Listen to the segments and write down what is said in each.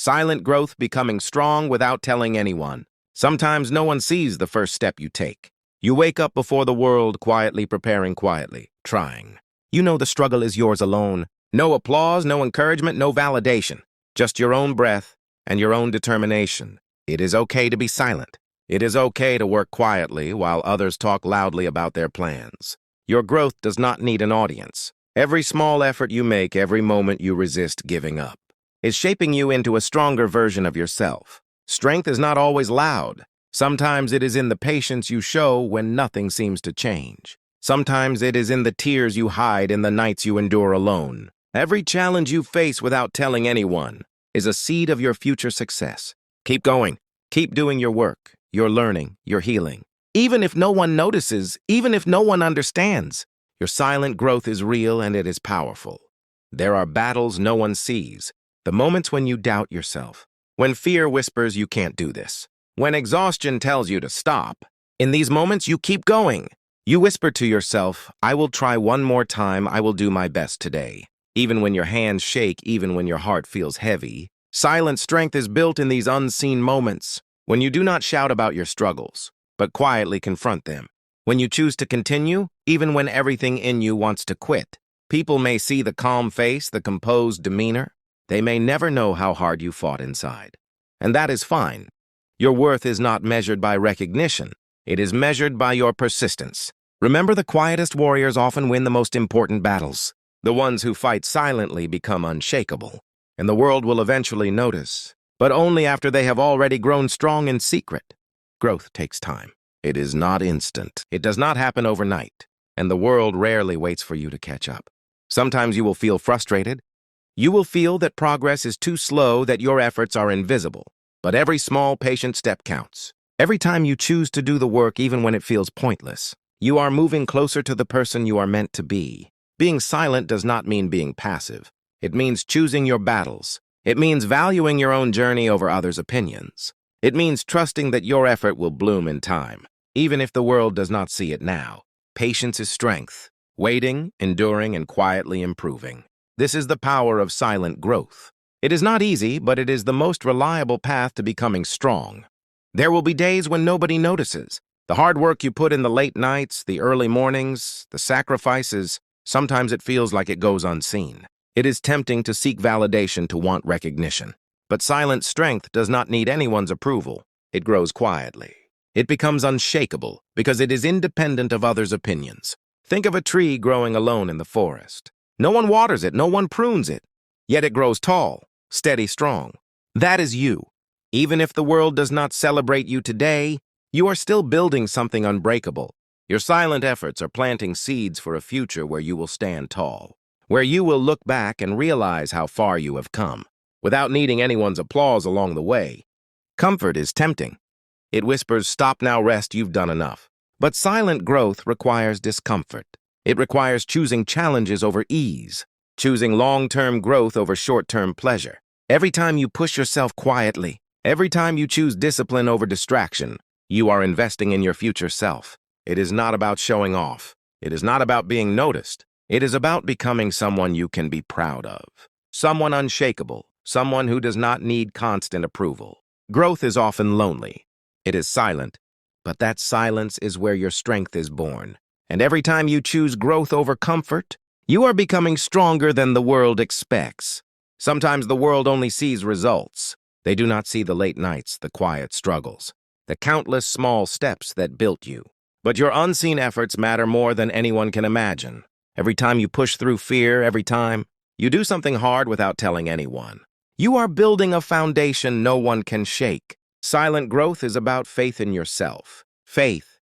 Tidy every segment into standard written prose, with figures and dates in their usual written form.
Silent growth, becoming strong without telling anyone. Sometimes no one sees the first step you take. You wake up before the world, quietly preparing, quietly trying. You know the struggle is yours alone. No applause, no encouragement, no validation. Just your own breath and your own determination. It is okay to be silent. It is okay to work quietly while others talk loudly about their plans. Your growth does not need an audience. Every small effort you make, every moment you resist giving up, is shaping you into a stronger version of yourself. Strength is not always loud. Sometimes it is in the patience you show when nothing seems to change. Sometimes it is in the tears you hide in the nights you endure alone. Every challenge you face without telling anyone is a seed of your future success. Keep going. Keep doing your work, your learning, your healing. Even if no one notices, even if no one understands, your silent growth is real and it is powerful. There are battles no one sees, the moments when you doubt yourself, when fear whispers you can't do this, when exhaustion tells you to stop. In these moments, you keep going. You whisper to yourself, I will try one more time, I will do my best today. Even when your hands shake, even when your heart feels heavy, silent strength is built in these unseen moments, when you do not shout about your struggles, but quietly confront them. When you choose to continue, even when everything in you wants to quit. People may see the calm face, the composed demeanor. They may never know how hard you fought inside. And that is fine. Your worth is not measured by recognition. It is measured by your persistence. Remember, the quietest warriors often win the most important battles. The ones who fight silently become unshakable, and the world will eventually notice, but only after they have already grown strong in secret. Growth takes time. It is not instant. It does not happen overnight, and the world rarely waits for you to catch up. Sometimes you will feel frustrated. You will feel that progress is too slow, that your efforts are invisible. But every small, patient step counts. Every time you choose to do the work, even when it feels pointless, you are moving closer to the person you are meant to be. Being silent does not mean being passive. It means choosing your battles. It means valuing your own journey over others' opinions. It means trusting that your effort will bloom in time, even if the world does not see it now. Patience is strength. Waiting, enduring, and quietly improving. This is the power of silent growth. It is not easy, but it is the most reliable path to becoming strong. There will be days when nobody notices. The hard work you put in, the late nights, the early mornings, the sacrifices, sometimes it feels like it goes unseen. It is tempting to seek validation, to want recognition. But silent strength does not need anyone's approval. It grows quietly. It becomes unshakable because it is independent of others' opinions. Think of a tree growing alone in the forest. No one waters it, no one prunes it, yet it grows tall, steady, strong. That is you. Even if the world does not celebrate you today, you are still building something unbreakable. Your silent efforts are planting seeds for a future where you will stand tall, where you will look back and realize how far you have come, without needing anyone's applause along the way. Comfort is tempting. It whispers, stop now, rest, you've done enough. But silent growth requires discomfort. It requires choosing challenges over ease, choosing long-term growth over short-term pleasure. Every time you push yourself quietly, every time you choose discipline over distraction, you are investing in your future self. It is not about showing off. It is not about being noticed. It is about becoming someone you can be proud of. Someone unshakable, someone who does not need constant approval. Growth is often lonely. It is silent, but that silence is where your strength is born. And every time you choose growth over comfort, you are becoming stronger than the world expects. Sometimes the world only sees results. They do not see the late nights, the quiet struggles, the countless small steps that built you. But your unseen efforts matter more than anyone can imagine. Every time you push through fear, every time you do something hard without telling anyone, you are building a foundation no one can shake. Silent growth is about faith in yourself. Faith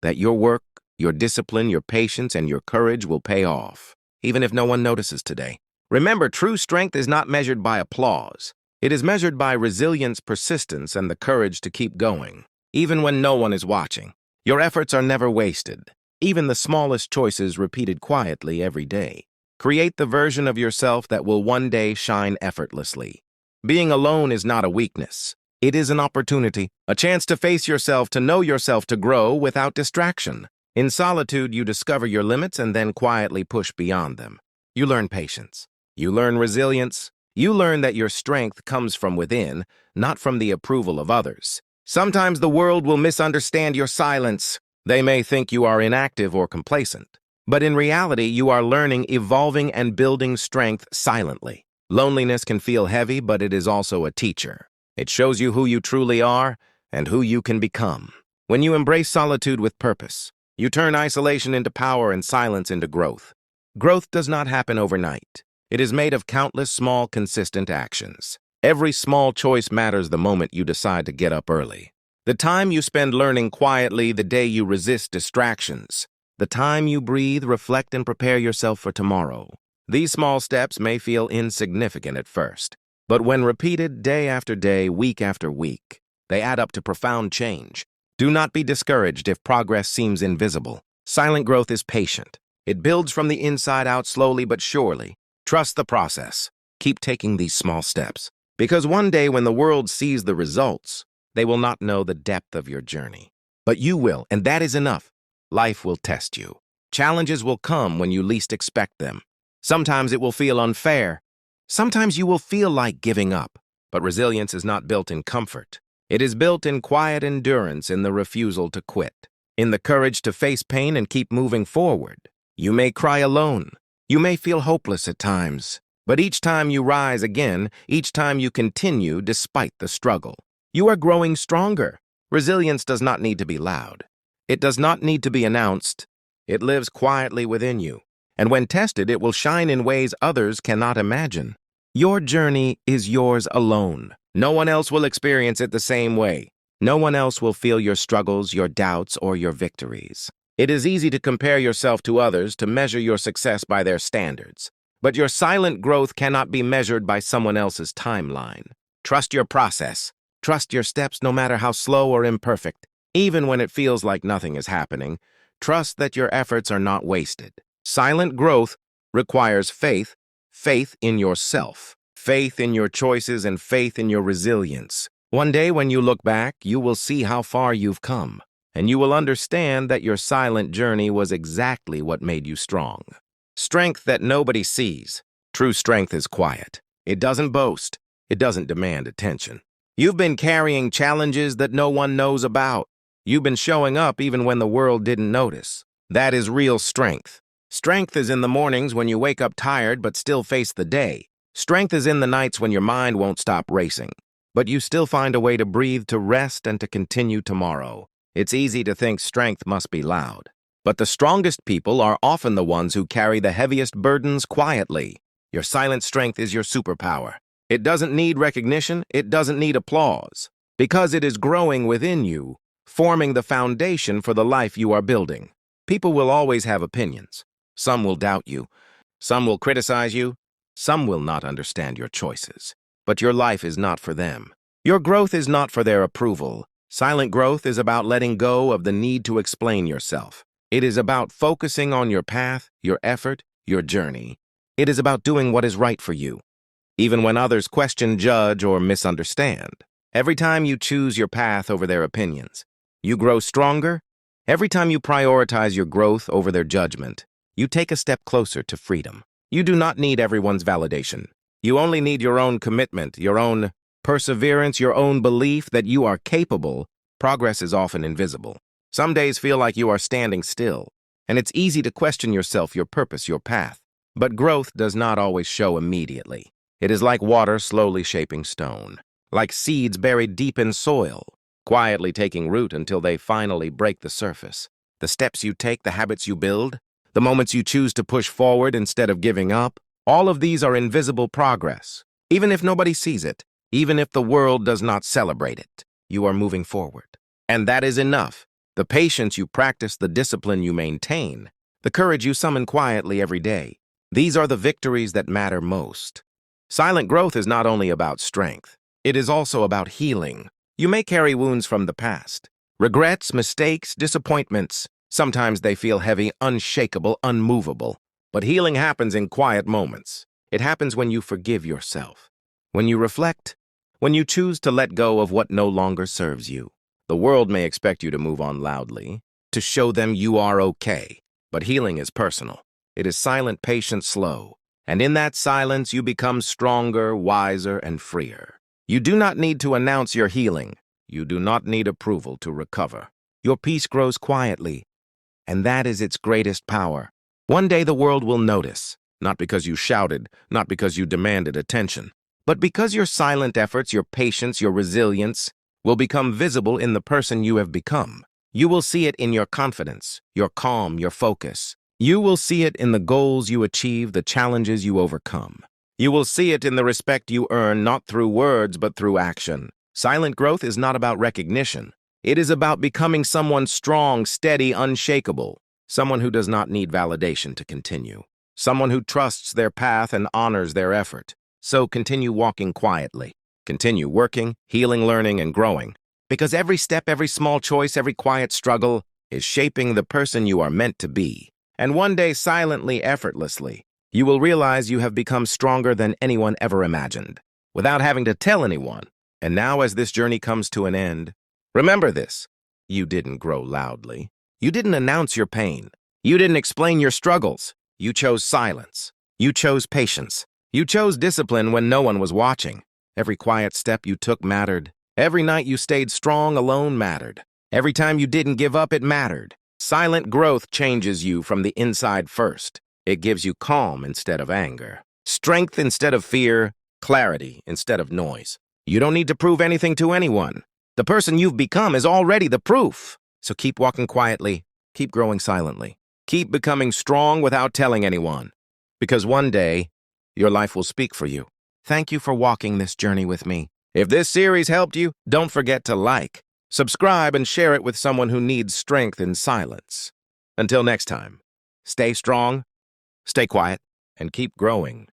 that your work, your discipline, your patience, and your courage will pay off, even if no one notices today. Remember, true strength is not measured by applause. It is measured by resilience, persistence, and the courage to keep going, even when no one is watching. Your efforts are never wasted. Even the smallest choices repeated quietly every day create the version of yourself that will one day shine effortlessly. Being alone is not a weakness. It is an opportunity, a chance to face yourself, to know yourself, to grow without distraction. In solitude, you discover your limits and then quietly push beyond them. You learn patience. You learn resilience. You learn that your strength comes from within, not from the approval of others. Sometimes the world will misunderstand your silence. They may think you are inactive or complacent. But in reality, you are learning, evolving, and building strength silently. Loneliness can feel heavy, but it is also a teacher. It shows you who you truly are and who you can become. When you embrace solitude with purpose, you turn isolation into power and silence into growth. Growth does not happen overnight. It is made of countless small, consistent actions. Every small choice matters the moment you decide to get up early. The time you spend learning quietly, the day you resist distractions. The time you breathe, reflect, and prepare yourself for tomorrow. These small steps may feel insignificant at first, but when repeated day after day, week after week, they add up to profound change. Do not be discouraged if progress seems invisible. Silent growth is patient. It builds from the inside out slowly but surely. Trust the process. Keep taking these small steps, because one day when the world sees the results, they will not know the depth of your journey. But you will, and that is enough. Life will test you. Challenges will come when you least expect them. Sometimes it will feel unfair. Sometimes you will feel like giving up. But resilience is not built in comfort. It is built in quiet endurance, in the refusal to quit, in the courage to face pain and keep moving forward. You may cry alone. You may feel hopeless at times. But each time you rise again, each time you continue despite the struggle, you are growing stronger. Resilience does not need to be loud. It does not need to be announced. It lives quietly within you. And when tested, it will shine in ways others cannot imagine. Your journey is yours alone. No one else will experience it the same way. No one else will feel your struggles, your doubts, or your victories. It is easy to compare yourself to others, to measure your success by their standards. But your silent growth cannot be measured by someone else's timeline. Trust your process. Trust your steps, no matter how slow or imperfect. Even when it feels like nothing is happening, trust that your efforts are not wasted. Silent growth requires faith, faith in yourself, faith in your choices, and faith in your resilience. One day when you look back, you will see how far you've come, and you will understand that your silent journey was exactly what made you strong. Strength that nobody sees. True strength is quiet. It doesn't boast. It doesn't demand attention. You've been carrying challenges that no one knows about. You've been showing up even when the world didn't notice. That is real strength. Strength is in the mornings when you wake up tired but still face the day. Strength is in the nights when your mind won't stop racing, but you still find a way to breathe, to rest, and to continue tomorrow. It's easy to think strength must be loud, but the strongest people are often the ones who carry the heaviest burdens quietly. Your silent strength is your superpower. It doesn't need recognition, it doesn't need applause, because it is growing within you, forming the foundation for the life you are building. People will always have opinions. Some will doubt you. Some will criticize you. Some will not understand your choices. But your life is not for them. Your growth is not for their approval. Silent growth is about letting go of the need to explain yourself. It is about focusing on your path, your effort, your journey. It is about doing what is right for you, even when others question, judge, or misunderstand. Every time you choose your path over their opinions, you grow stronger. Every time you prioritize your growth over their judgment, you take a step closer to freedom. You do not need everyone's validation. You only need your own commitment, your own perseverance, your own belief that you are capable. Progress is often invisible. Some days feel like you are standing still, and it's easy to question yourself, your purpose, your path. But growth does not always show immediately. It is like water slowly shaping stone, like seeds buried deep in soil, quietly taking root until they finally break the surface. The steps you take, the habits you build, the moments you choose to push forward instead of giving up, all of these are invisible progress. Even if nobody sees it, even if the world does not celebrate it, you are moving forward. And that is enough. The patience you practice, the discipline you maintain, the courage you summon quietly every day, these are the victories that matter most. Silent growth is not only about strength, it is also about healing. You may carry wounds from the past, regrets, mistakes, disappointments. Sometimes they feel heavy, unshakable, unmovable. But healing happens in quiet moments. It happens when you forgive yourself, when you reflect, when you choose to let go of what no longer serves you. The world may expect you to move on loudly, to show them you are okay. But healing is personal. It is silent, patient, slow. And in that silence, you become stronger, wiser, and freer. You do not need to announce your healing. You do not need approval to recover. Your peace grows quietly, and that is its greatest power. One day the world will notice, not because you shouted, not because you demanded attention, but because your silent efforts, your patience, your resilience will become visible in the person you have become. You will see it in your confidence, your calm, your focus. You will see it in the goals you achieve, the challenges you overcome. You will see it in the respect you earn, not through words, but through action. Silent growth is not about recognition. It is about becoming someone strong, steady, unshakable. Someone who does not need validation to continue. Someone who trusts their path and honors their effort. So continue walking quietly. Continue working, healing, learning, and growing. Because every step, every small choice, every quiet struggle is shaping the person you are meant to be. And one day, silently, effortlessly, you will realize you have become stronger than anyone ever imagined, without having to tell anyone. And now, as this journey comes to an end, remember this. You didn't grow loudly. You didn't announce your pain. You didn't explain your struggles. You chose silence. You chose patience. You chose discipline when no one was watching. Every quiet step you took mattered. Every night you stayed strong alone mattered. Every time you didn't give up, it mattered. Silent growth changes you from the inside first. It gives you calm instead of anger, strength instead of fear, clarity instead of noise. You don't need to prove anything to anyone. The person you've become is already the proof. So keep walking quietly, keep growing silently, keep becoming strong without telling anyone. Because one day, your life will speak for you. Thank you for walking this journey with me. If this series helped you, don't forget to like, subscribe, and share it with someone who needs strength in silence. Until next time, stay strong, stay quiet, and keep growing.